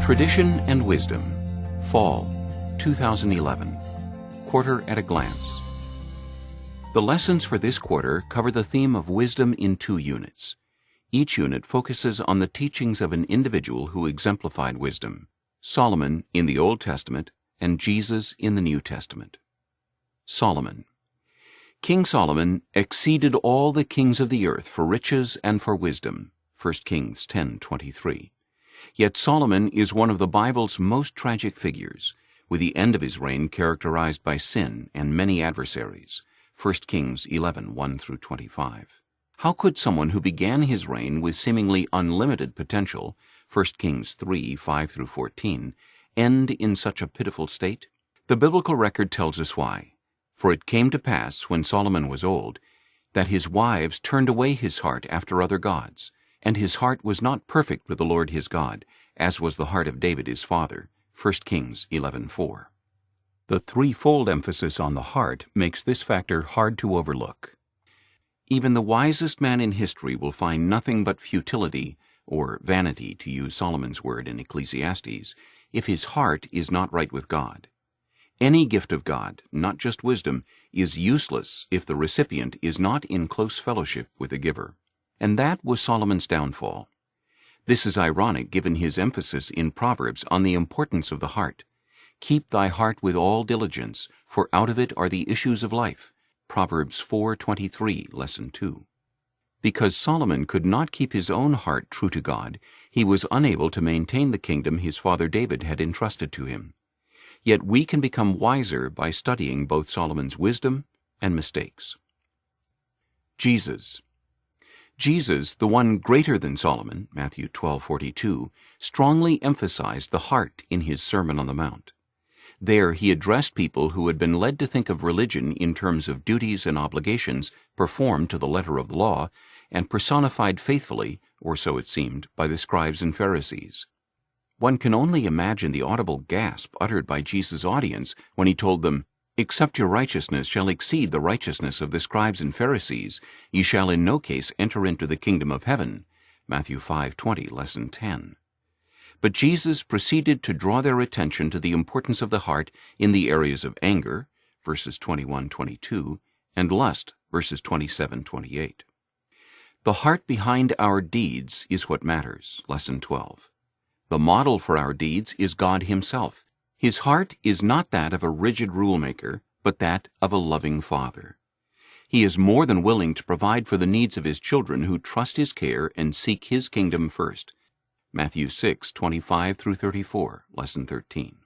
Tradition and Wisdom, Fall, 2011, Quarter at a Glance. The lessons for this quarter cover the theme of wisdom in 2 units. Each unit focuses on the teachings of an individual who exemplified wisdom, Solomon in the Old Testament and Jesus in the New Testament. Solomon. King Solomon exceeded all the kings of the earth for riches and for wisdom, 1 Kings 10:23. Yet Solomon is one of the Bible's most tragic figures, with the end of his reign characterized by sin and many adversaries, 1 Kings 11:1-25. How could someone who began his reign with seemingly unlimited potential, 1 Kings 3:5-14, end in such a pitiful state? The biblical record tells us why. For it came to pass, when Solomon was old, that his wives turned away his heart after other gods, and his heart was not perfect with the Lord his God, as was the heart of David his father, 1 Kings 11:4. The threefold emphasis on the heart makes this factor hard to overlook. Even the wisest man in history will find nothing but futility, or vanity to use Solomon's word in Ecclesiastes, if his heart is not right with God. Any gift of God, not just wisdom, is useless if the recipient is not in close fellowship with the giver. And that was Solomon's downfall. This is ironic given his emphasis in Proverbs on the importance of the heart. Keep thy heart with all diligence, for out of it are the issues of life. Proverbs 4:23, Lesson 2. Because Solomon could not keep his own heart true to God, he was unable to maintain the kingdom his father David had entrusted to him. Yet we can become wiser by studying both Solomon's wisdom and mistakes. Jesus, the one greater than Solomon, Matthew 12:42, strongly emphasized the heart in his Sermon on the Mount. There he addressed people who had been led to think of religion in terms of duties and obligations performed to the letter of the law and personified faithfully, or so it seemed, by the scribes and Pharisees. One can only imagine the audible gasp uttered by Jesus' audience when he told them, "Except your righteousness shall exceed the righteousness of the scribes and Pharisees, ye shall in no case enter into the kingdom of heaven." Matthew 5:20, Lesson 10. But Jesus proceeded to draw their attention to the importance of the heart in the areas of anger, verses 21-22, and lust, verses 27-28. The heart behind our deeds is what matters, Lesson 12. The model for our deeds is God himself. His heart is not that of a rigid rule-maker, but that of a loving father. He is more than willing to provide for the needs of his children who trust his care and seek his kingdom first. Matthew 6:25-34, Lesson 13.